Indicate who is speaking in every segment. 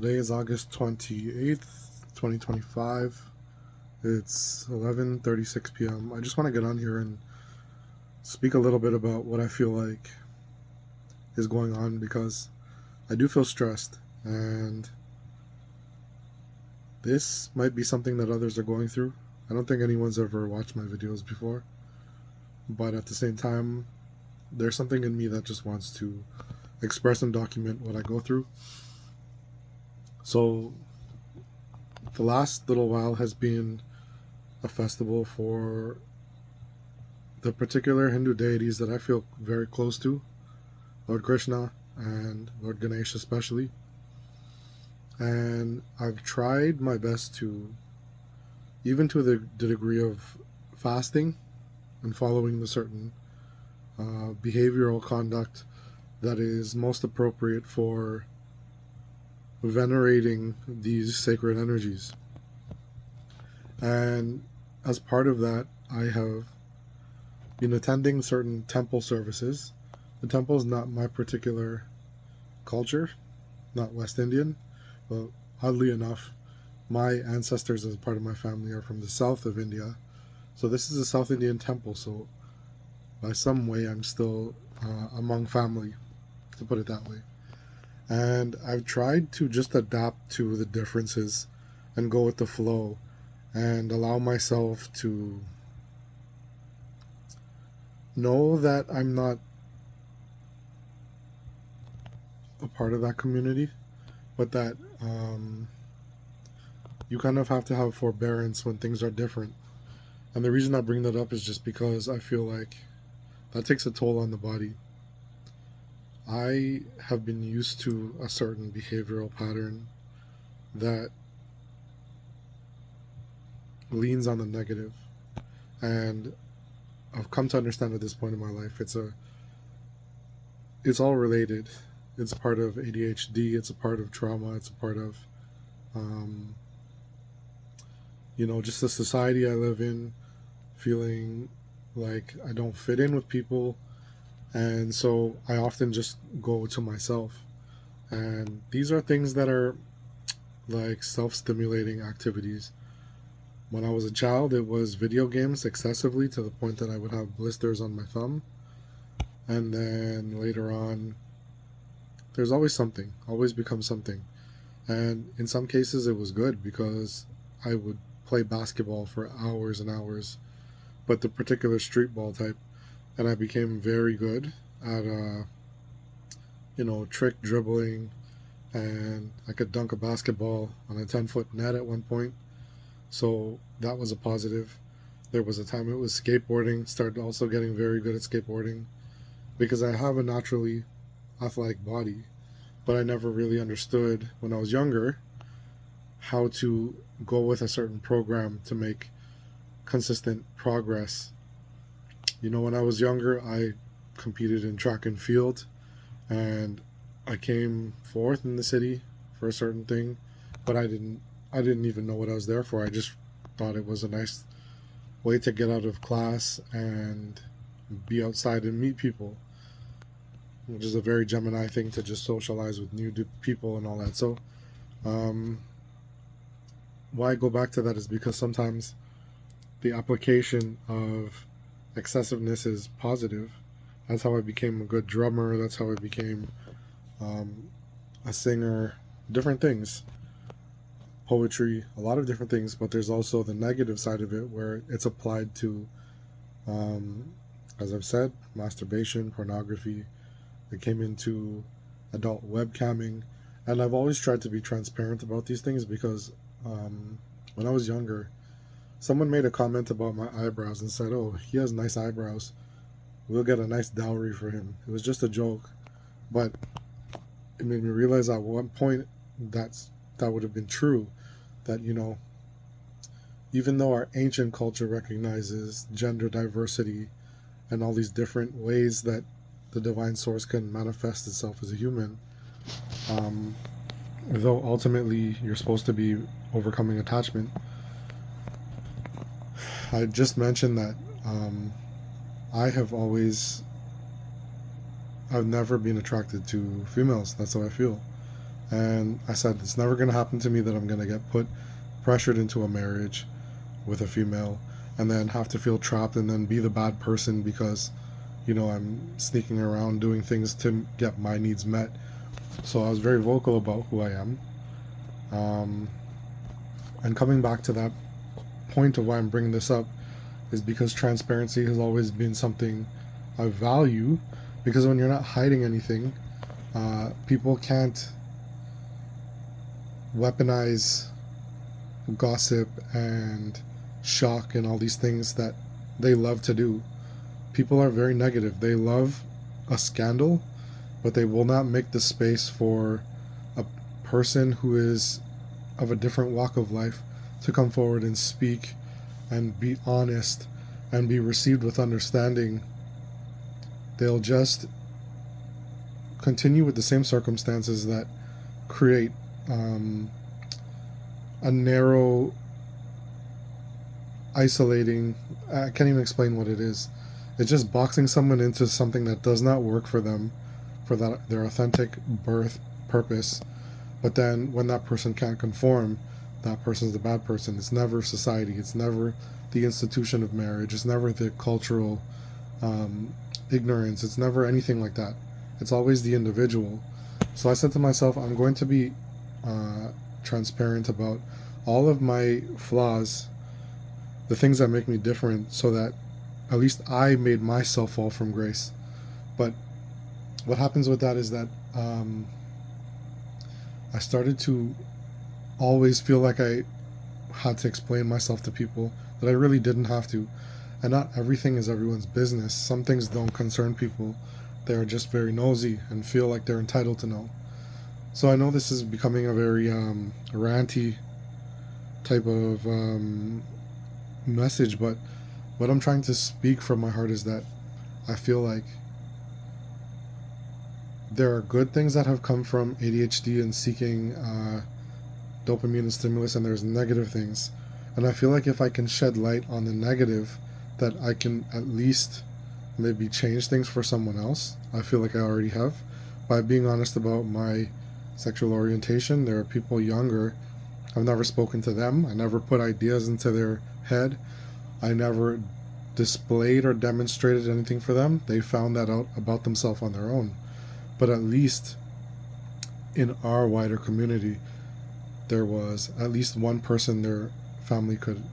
Speaker 1: Today is August 28th, 2025. It's 11:36 p.m. I just want to get on here and speak a little bit about what I feel like is going on because I do feel stressed, and this might be something that others are going through. I don't think anyone's ever watched my videos before, but at the same time, there's something in me that just wants to express and document what I go through. So, the last little while has been a festival for the particular Hindu deities that I feel very close to, Lord Krishna and Lord Ganesh especially. And I've tried my best to, even to the degree of fasting and following the certain behavioral conduct that is most appropriate for venerating these sacred energies. And as part of that, I have been attending certain temple services. The temple is not my particular culture, not West Indian, but oddly enough, my ancestors as part of my family are from the south of India. So this is a South Indian temple, so by some way I'm still among family, to put it that way. And I've tried to just adapt to the differences and go with the flow and allow myself to know that I'm not a part of that community, but that you kind of have to have forbearance when things are different. And the reason I bring that up is just because I feel like that takes a toll on the body. I have been used to a certain behavioral pattern that leans on the negative, and I've come to understand at this point in my life it's all related. It's part of ADHD, it's a part of trauma, it's a part of um, just the society I live in, feeling like I don't fit in with people, and so I often just go to myself. And these are things that are like self-stimulating activities. When I was a child, it was video games excessively to the point that I would have blisters on my thumb. And then later on, there's always something, always becomes something. And in some cases, it was good because I would play basketball for hours and hours, but the particular street ball type. And I became very good at, trick dribbling, and I could dunk a basketball on a 10-foot net at one point. So that was a positive. There was a time it was skateboarding, started also getting very good at skateboarding because I have a naturally athletic body, but I never really understood when I was younger how to go with a certain program to make consistent progress. When I was younger, I competed in track and field, and I came fourth in the city for a certain thing, but I didn't even know what I was there for. I just thought it was a nice way to get out of class and be outside and meet people, which is a very Gemini thing, to just socialize with new people and all that. So, why I go back to that is because sometimes the application of excessiveness is positive. That's how I became a good drummer. That's how I became a singer. Different things. Poetry, a lot of different things, but there's also the negative side of it where it's applied to, as I've said, masturbation, pornography. It came into adult webcamming, and I've always tried to be transparent about these things because when I was younger, someone made a comment about my eyebrows and said, "Oh, he has nice eyebrows. We'll get a nice dowry for him." It was just a joke, but it made me realize at one point that would have been true. That even though our ancient culture recognizes gender diversity and all these different ways that the divine source can manifest itself as a human, um, though ultimately you're supposed to be overcoming attachment. I just mentioned that I have always I've never been attracted to females. That's how I feel. And I said, it's never going to happen to me that I'm going to get pressured into a marriage with a female and then have to feel trapped and then be the bad person because, I'm sneaking around doing things to get my needs met. So I was very vocal about who I am. And coming back to that point of why I'm bringing this up is because transparency has always been something I value, because when you're not hiding anything, people can't weaponize gossip and shock and all these things that they love to do. People are very negative. They love a scandal, but they will not make the space for a person who is of a different walk of life to come forward and speak and be honest and be received with understanding. They'll just continue with the same circumstances that create a narrow, isolating, I can't even explain what it is. It's just boxing someone into something that does not work for them, for their authentic birth purpose. But then when that person can't conform, that person's the bad person. It's never society. It's never the institution of marriage. It's never the cultural ignorance. It's never anything like that. It's always the individual. So I said to myself, I'm going to be transparent about all of my flaws, the things that make me different, so that at least I made myself fall from grace. But what happens with that is that I started to always feel like I had to explain myself to people that I really didn't have to. And not everything is everyone's business. Some things don't concern people. They're just very nosy and feel like they're entitled to know. So I know this is becoming a very ranty type of message, but what I'm trying to speak from my heart is that I feel like there are good things that have come from ADHD and seeking dopamine and stimulus, and there's negative things. And I feel like if I can shed light on the negative, that I can at least maybe change things for someone else. I feel like I already have. By being honest about my sexual orientation, there are people younger. I've never spoken to them. I never put ideas into their head. I never displayed or demonstrated anything for them. They found that out about themselves on their own. But at least in our wider community, there was at least one person their family could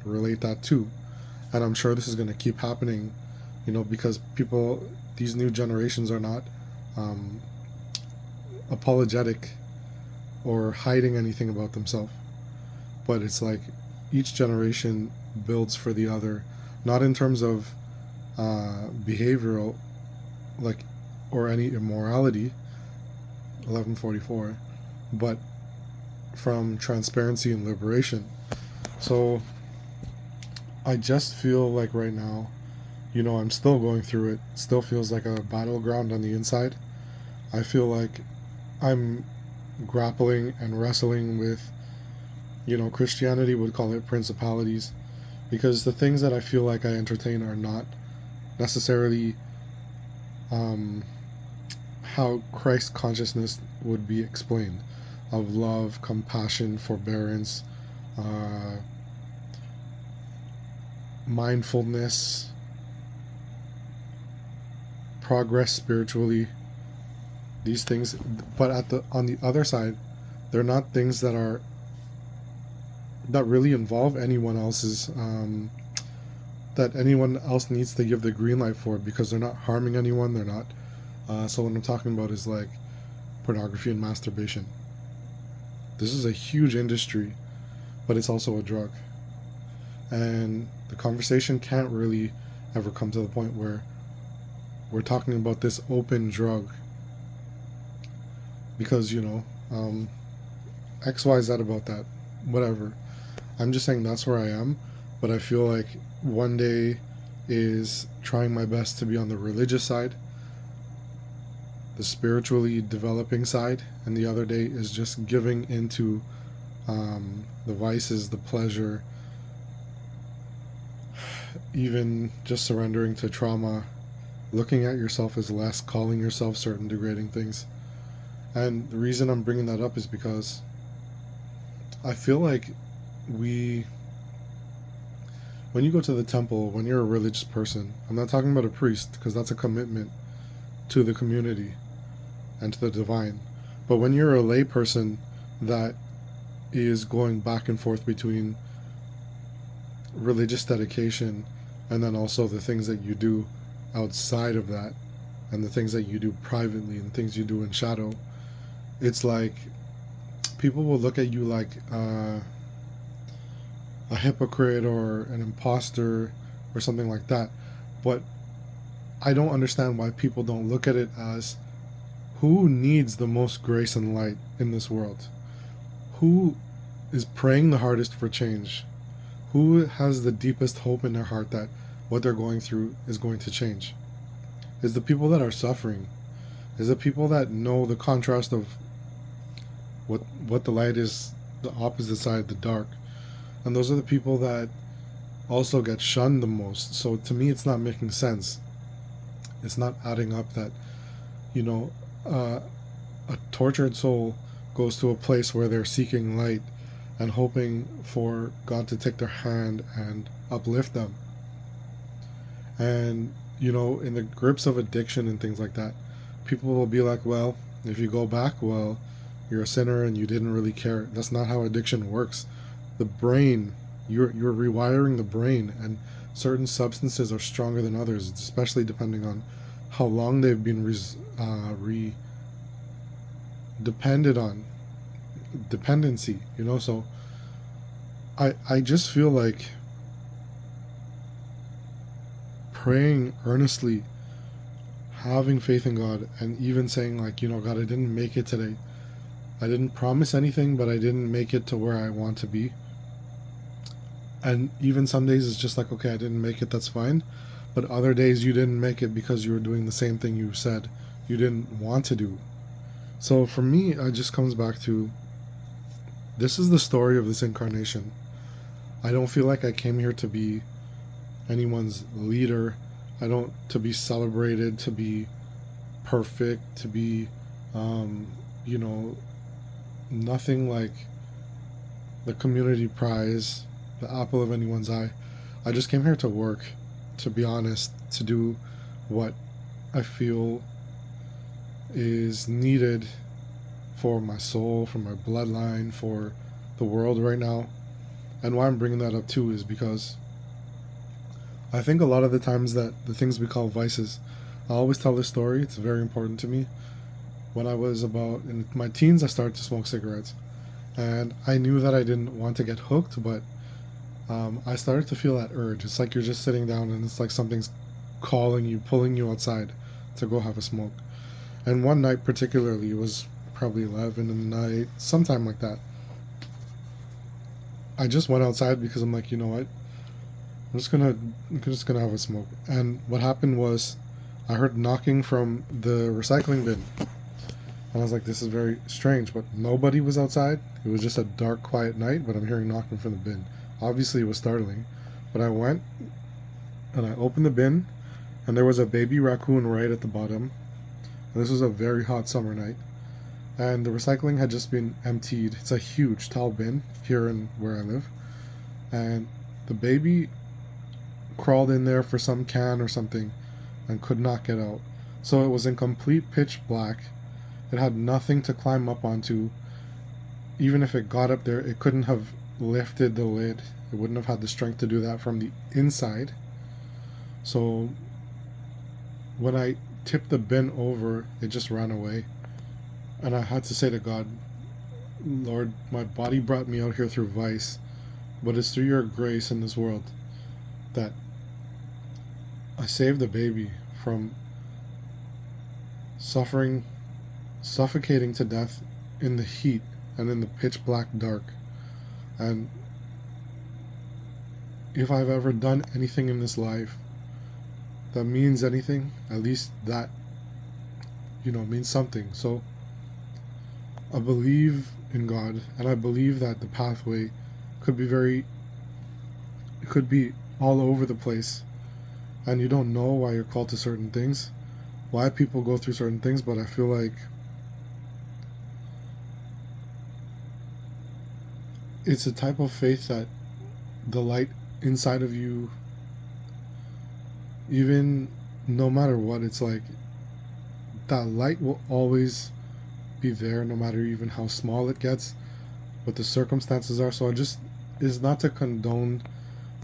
Speaker 1: relate that to. And I'm sure this is going to keep happening, because these new generations are not apologetic or hiding anything about themselves. But it's like each generation builds for the other, not in terms of behavioral, or any immorality, 1144, but from transparency and liberation. So I just feel like right now, I'm still going through it. It still feels like a battleground on the inside. I feel like I'm grappling and wrestling with, Christianity would call it principalities, because the things that I feel like I entertain are not necessarily how Christ consciousness would be explained, of love, compassion, forbearance, mindfulness, progress spiritually, these things. But on the other side, they're not things that really involve anyone else's, that anyone else needs to give the green light for, because they're not harming anyone. They're not so what I'm talking about is like pornography and masturbation. This is a huge industry, but it's also a drug. And the conversation can't really ever come to the point where we're talking about this open drug, because XYZ about that, whatever. I'm just saying that's where I am, but I feel like one day is trying my best to be on the religious side, the spiritually developing side, and the other day is just giving into the vices, the pleasure, even just surrendering to trauma, looking at yourself as less, calling yourself certain degrading things. And the reason I'm bringing that up is because I feel like we, when you go to the temple, when you're a religious person, I'm not talking about a priest because that's a commitment to the community and to the divine. But when you're a lay person that is going back and forth between religious dedication and then also the things that you do outside of that and the things that you do privately and things you do in shadow, it's like people will look at you like a hypocrite or an imposter or something like that. But I don't understand why people don't look at it as who needs the most grace and light in this world? Who is praying the hardest for change? Who has the deepest hope in their heart that what they're going through is going to change? Is the people that are suffering. Is the people that know the contrast of what the light is, the opposite side, the dark. And those are the people that also get shunned the most. So to me, it's not making sense. It's not adding up that, you know, a tortured soul goes to a place where they're seeking light and hoping for God to take their hand and uplift them. And, you know, in the grips of addiction and things like that, people will be like, well, if you go back, well, you're a sinner and you didn't really care. That's not how addiction works. The brain, you're rewiring the brain, and certain substances are stronger than others, especially depending on how long they've been depended on, dependency, you know. So I just feel like praying earnestly, having faith in God, and even saying like, you know, God, I didn't make it today. I didn't promise anything, but I didn't make it to where I want to be. And even some days it's just like, okay, I didn't make it, that's fine. But other days you didn't make it because you were doing the same thing you said you didn't want to do. So for me, it just comes back to, this is the story of this incarnation. I don't feel like I came here to be anyone's leader. I don't to be celebrated, to be perfect, to be, you know, nothing like the community prize, the apple of anyone's eye. I just came here to work, to be honest, to do what I feel is needed for my soul, for my bloodline, for the world right now. And why I'm bringing that up too is because I think a lot of the times that the things we call vices, I always tell this story, it's very important to me. When I was about in my teens, I started to smoke cigarettes. And I knew that I didn't want to get hooked, but I started to feel that urge. It's like you're just sitting down and it's like something's calling you, pulling you outside to go have a smoke. And one night particularly, it was probably 11 in the night, sometime like that. I just went outside because I'm like, you know what? I'm just gonna have a smoke. And what happened was I heard knocking from the recycling bin. And I was like, this is very strange, but nobody was outside. It was just a dark, quiet night, but I'm hearing knocking from the bin. Obviously, it was startling. But I went and I opened the bin, and there was a baby raccoon right at the bottom. And this was a very hot summer night. And the recycling had just been emptied. It's a huge, tall bin here in where I live. And the baby crawled in there for some can or something and could not get out. So it was in complete pitch black. It had nothing to climb up onto. Even if it got up there, it couldn't have lifted the lid. It wouldn't have had the strength to do that from the inside. So when I tipped the bin over, it just ran away. And I had to say to God, Lord, my body brought me out here through vice, but it's through your grace in this world that I saved the baby from suffocating to death in the heat and in the pitch black dark. And if I've ever done anything in this life that means anything, at least that, you know, means something. So I believe in God, and I believe that the pathway could be it could be all over the place, and you don't know why you're called to certain things, why people go through certain things. But I feel like it's a type of faith that the light inside of you, even no matter what, it's like that light will always be there, no matter even how small it gets, what the circumstances are. So I just, is not to condone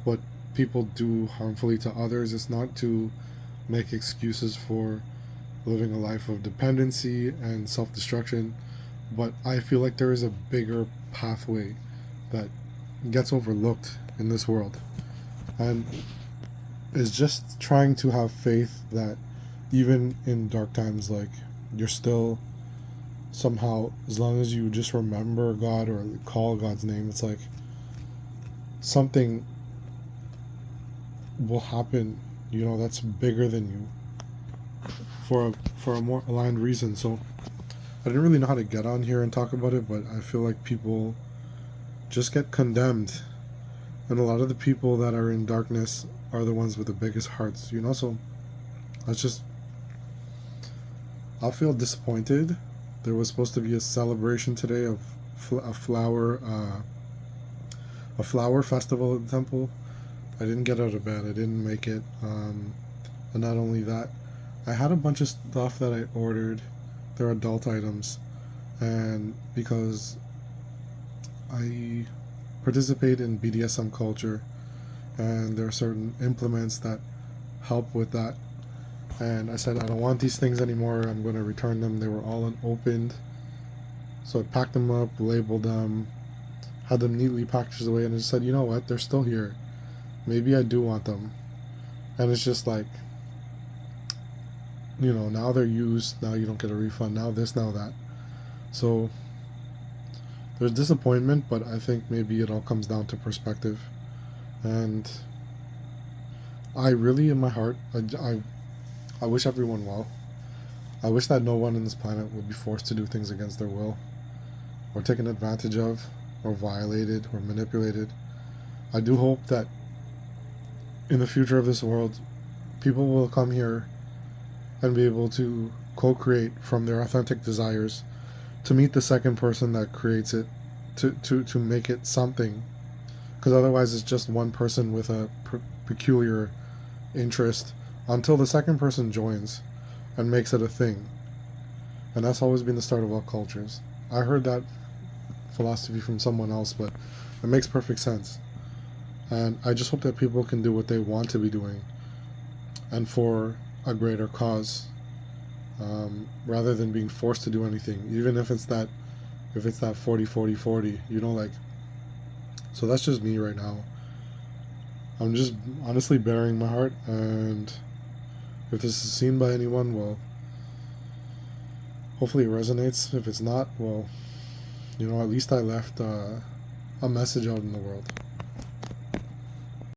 Speaker 1: what people do harmfully to others. It's not to make excuses for living a life of dependency and self destruction. But I feel like there is a bigger pathway that gets overlooked in this world. And is just trying to have faith that even in dark times, like, you're still somehow, as long as you just remember God or call God's name, it's like something will happen, that's bigger than you for a more aligned reason. So I didn't really know how to get on here and talk about it, but I feel like people just get condemned, and a lot of the people that are in darkness are the ones with the biggest hearts. So that's just, I feel disappointed. There was supposed to be a celebration today of a flower festival at the temple. I didn't get out of bed. I didn't make it. And not only that, I had a bunch of stuff that I ordered. They're adult items, and because I participate in BDSM culture, and there are certain implements that help with that. And I said, I don't want these things anymore. I'm going to return them. They were all unopened. So I packed them up, labeled them, had them neatly packaged away, and I just said, you know what? They're still here. Maybe I do want them. And it's just like, now they're used. Now you don't get a refund. Now this, now that. So there's disappointment, but I think maybe it all comes down to perspective. And I really, in my heart, I wish everyone well. I wish that no one on this planet would be forced to do things against their will, or taken advantage of, or violated, or manipulated. I do hope that in the future of this world, people will come here and be able to co-create from their authentic desires, to meet the second person that creates it, to make it something. Because otherwise it's just one person with a peculiar interest, until the second person joins and makes it a thing. And that's always been the start of all cultures. I heard that philosophy from someone else, but it makes perfect sense. And I just hope that people can do what they want to be doing, and for a greater cause, rather than being forced to do anything, even if it's that 40-40-40, like. So that's just me right now. I'm just honestly bearing my heart, and if this is seen by anyone, well, hopefully it resonates. If it's not, well, at least I left a message out in the world.